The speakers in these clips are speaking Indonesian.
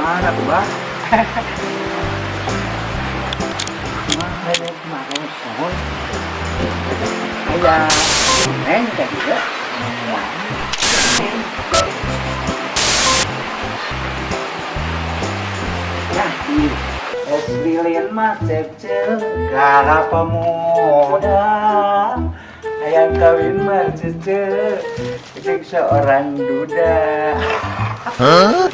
Mana tuh, Bang? Mana makan sohon? Ayah, neng tadi ya. Nah, ini Osbilian mah cecil gara pemuda. Ayam kawin mah cecil seorang duda. Hah?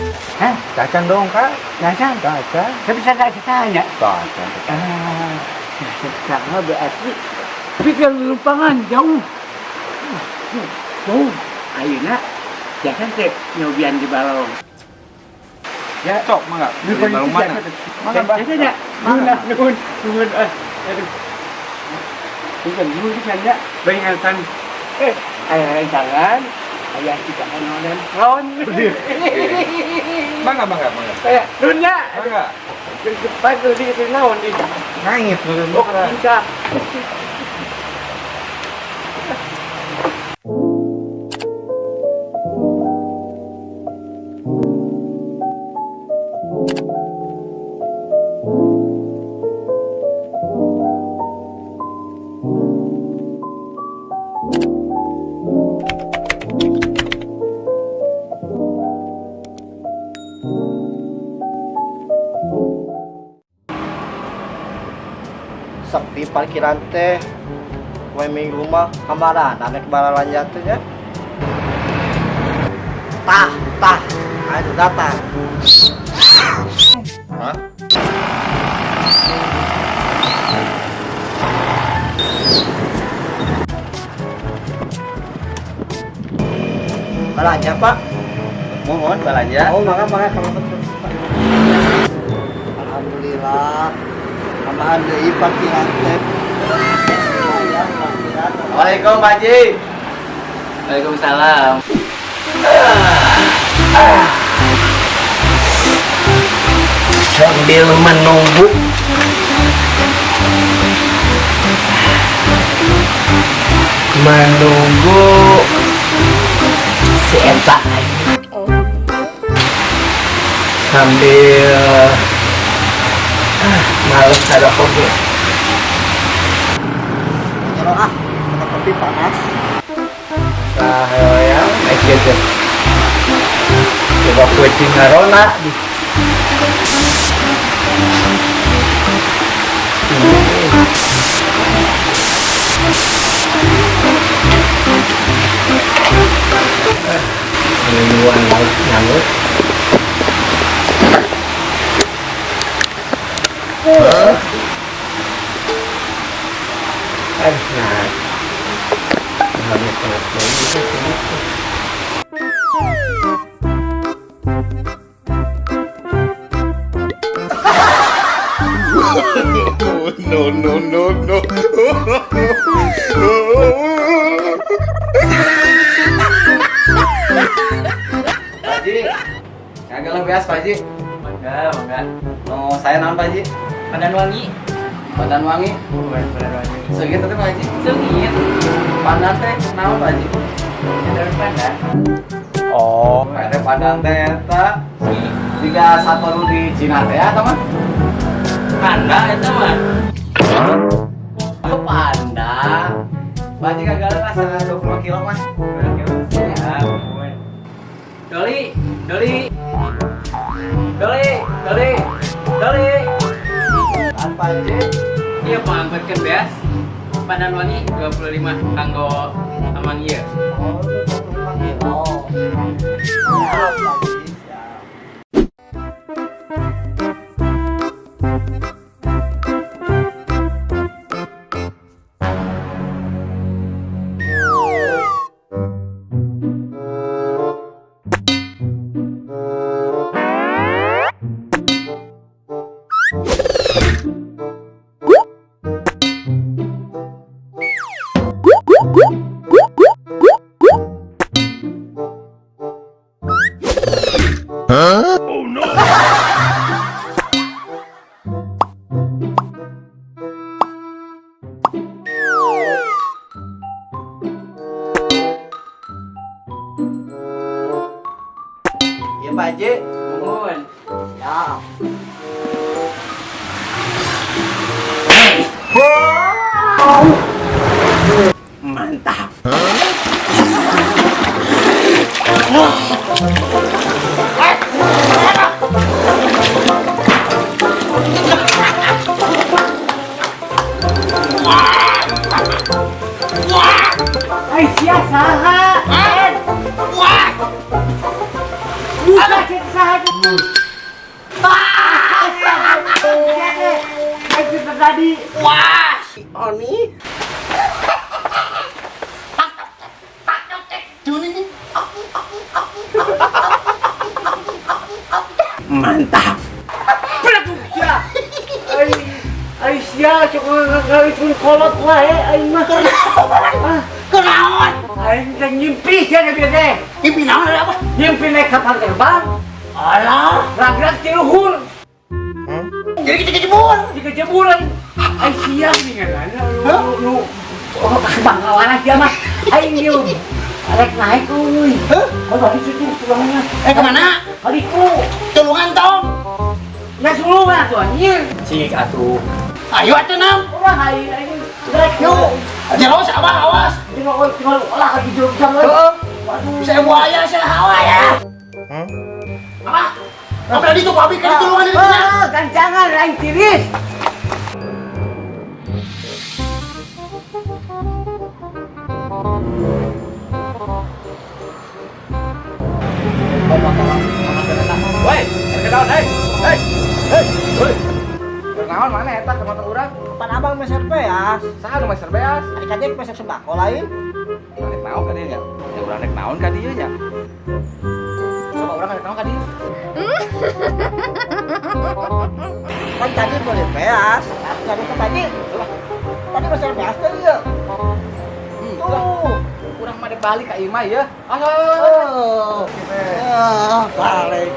Cacan dong, Kak. Cacan? Cacan. Saya bisa nggak ditanya? Cacan. Cacan berarti pikir lupangan jauh. Jauh. Ayeuna jangan cek nyobian di balong. Ya, sok mangga. Di balong mana? Mangga, Bang. Ya, mana? Nuhun. Aduh. Bukan dulu saja. Bayangkan. Ayah jangan. Ayah tidak menonton ron. Mangga. Kayak dunia. Mangga. Cepat tuh di naon di. Nangis turun. Oh, bisa. Sepi parkiran teh minggu mah kamaran anak balalan jatuhnya tah ayo datang. Hah? Balanja, Pak. Mohon balanja. Oh, maka kalau betul. Alhamdulillah. Tambahan deui parkiran teh. Waalaikumsalam, Pak Haji. Waalaikumsalam. Sambil menunggu si Eta sambil males ada kopi. Kalau ada kopi panas. Ya, aja. Coba kucing ngarona di. Minuan laut nyamuk. Nah. no. Pak Haji, kagak lebih Pak Haji. Mangga. No, saya naon Pak Haji? Pandan wangi. Pandan wangi. Pandan wangi. Segitu teh Pak Haji. Sengit. Pandan teh naon Pak Haji? Dari pandan. Oh, ada pandan teh eta. Jika satu nu di Cina teh atau mah? Panda itu mah. Oh, panda. Pak Haji kagak lepas 20 kilo mah. 20 kilo. Ya. Doli. Kan Pak Haji. Iya pangangkutkeun beas. Pandan wangi 25 kanggo amang ieu. Oh, 25 kilo. Siap, Pak Haji. Siap. Iya Pak Haji. Nuhun. Siap. Mantap. Ai sia saha? Wah. Buka saha. Ai tadi. Wah. Oni. Mantap. Produksi. Ai sia cok ngalipun kolot wae ai mah. Kenaon? Ai teh ngimpi sia dia teh. Ngimpi naon apa? Ngimpi naik kapal terbang. Alah, ragrak ti luhur. Jadi kita kejemuran. Ai sia ningalan lu banggawana sia mah. Ai ieu. Arek naik euy. Oh, bari cuci tulangnya. Kemana? Hadiku. Tulungan tong. Ya sulungan tuh anjir. Cik atuh. Ayo atuh nam. Udah hai ini. Udah yuk. Jelos abah awas. Tinggal olah lagi jam euy. Waduh. Saya buaya, saya hawa ya. Apa? Apa tadi tuh pabrik kan tulungan itu nya? Gancangan lain tiris. Woi, kenaon hei. Hei. Kenaon mana eta ke motor urang? Pan abang meser beas, Saha nu meser beas? adik-adik meser sembako lain. Rek naon ka dieu nya? Ya urang rek naon ka dieu nya? Coba urang rek naon ka dieu? Kan tadi boleh beas, tadi ke tadi. Tadi meser beas tuh iya. Tuh. Urang mah balik ka ieu mah ya. Oh. Balik.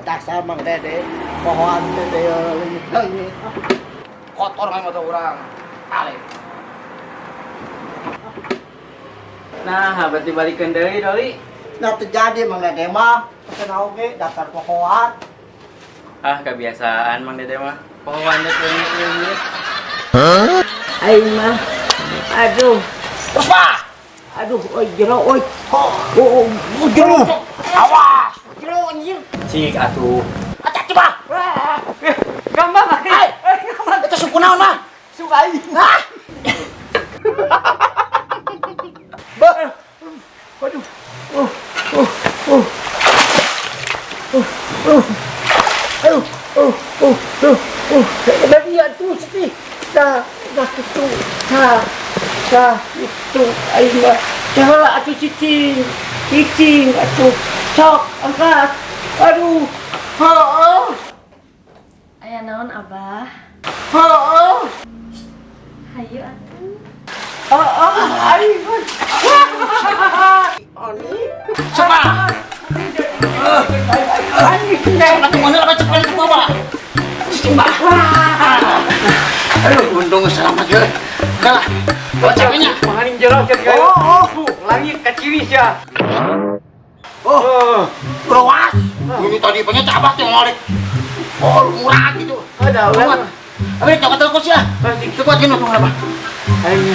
Dasar Mang Dede, pohon Dede leuwih. Kotor mah motor urang. Balik. Nah, berarti balikan deui Doli. Nah terjadi Mang Dede mah, pesen oge daftar pohon. Ah, kebiasaan Mang Dede mah. Pohon teh leungit-leungit. Aing mah. Aduh. Terus mah. Aduh, oi jero oi. Oh, jero. Awas. Jero anjir. Cik atuh. Aca coba. Gampang ai. Itu suku naon mah? Suka aing. Waduh. Bagian tuh sih. Dah itu. Itu aing mah. Janganlah atuh cicing atuh. Sok angkat. Aduh. Heeh. Aya naon Abah? Heeh. Hayu atuh. Aing. Siapa? Siapa tuh mana lah cepat ke bawah. Simbah. Aduh, untung selamat ya. Kalah. Bawa capeknya. Mahaning jelas kan kayak. Oh, langit kaciris ya. Oh, berawas. Ini tadi punya cabak tuh ngorek. Oh, murah gitu. Ada ulang. Abis jangan terus ya. Kekuatin untuk apa? Aing.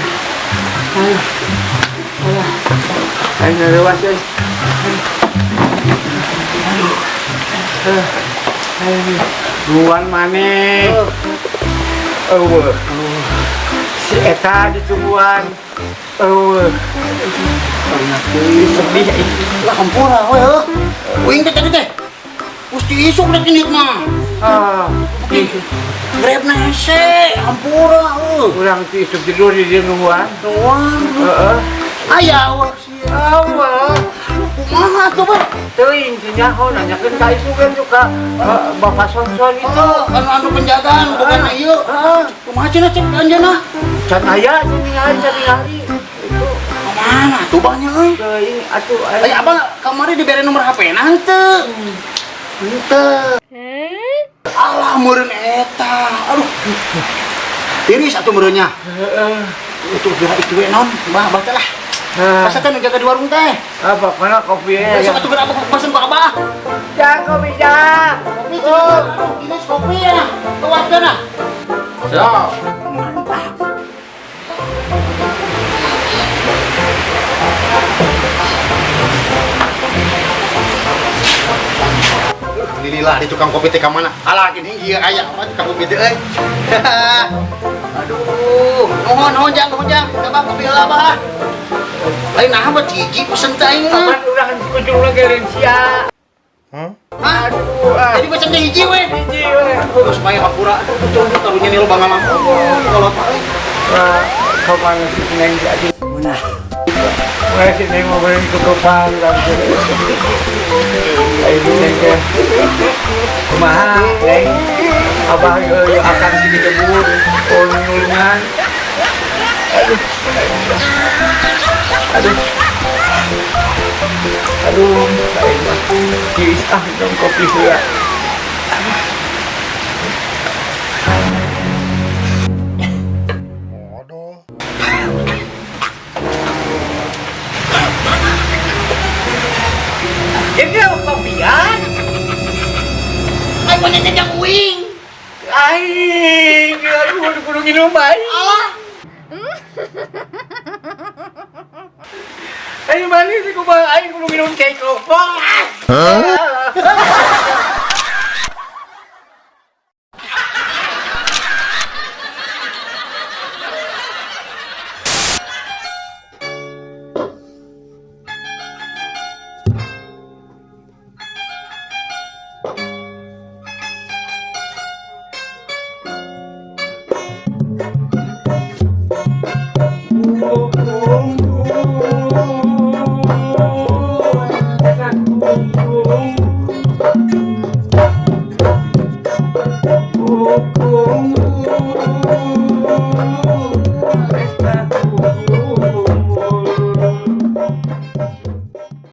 Aing lewat ya. Ruan maneh. Si Eta ditungguan. Sedih Lah hampura we heuh. Uing teh tadi teh. Gusti isuk rek ini mah. Grab nase, hampura heuh. Urang ti isuk tidur di dieu nungguan. Doang. Heeh. Aya awak sia. Awal. Kumaha tuh, Bang? Teuing nyaho nanyakeun ka isuk kan juga Bapak Sonson itu. Oh, anu penjagaan bukan ieu. Heeh. Kumaha cenah cek anjeunna? Can aya cing itu. Mana tuh banyak euy? Teuing atuh Aya abang kamari dibere nomor HP-na henteu. Henteu. Alah meureun eta. Aduh. Tiris atuh meureunnya. Heeh. Itu geura itu we naon? Bah teh lah. Masa teh nu jaga di warung teh. Apa mana kopi Besok atuh geura abang pesen ku Abah. Ya kopi ja. Kopi ini kopi ya. Tuatkeun ah. So. Alhamdulillah di tukang kopi teh ka mana? Alah gini ieu aya mah tukang kopi teh euy. Aduh, nuhun jang. Coba kopi heula Abah. Lain naha mah hiji pesen teh aing mah. Kapan urang kunjungna gerencia. Aduh, Jadi pesen teh hiji we. hiji we. Terus supaya hampura betul karunya nilu bangalam. Kolot mah euy. Kapan neng jadi. Mana? Masih neng mau beli ketupat langsung. Ayo neng ke. Kumaha neng? Abah akan dijebur. Oh nulungan. Aduh, saya mah kisah dong kopi heula. Ini apa kopian? Ay banyak yang uing. Aing, aduh kudu minum bae. Alah. Aing mana sih kumaha aing kudu minum teh kopi.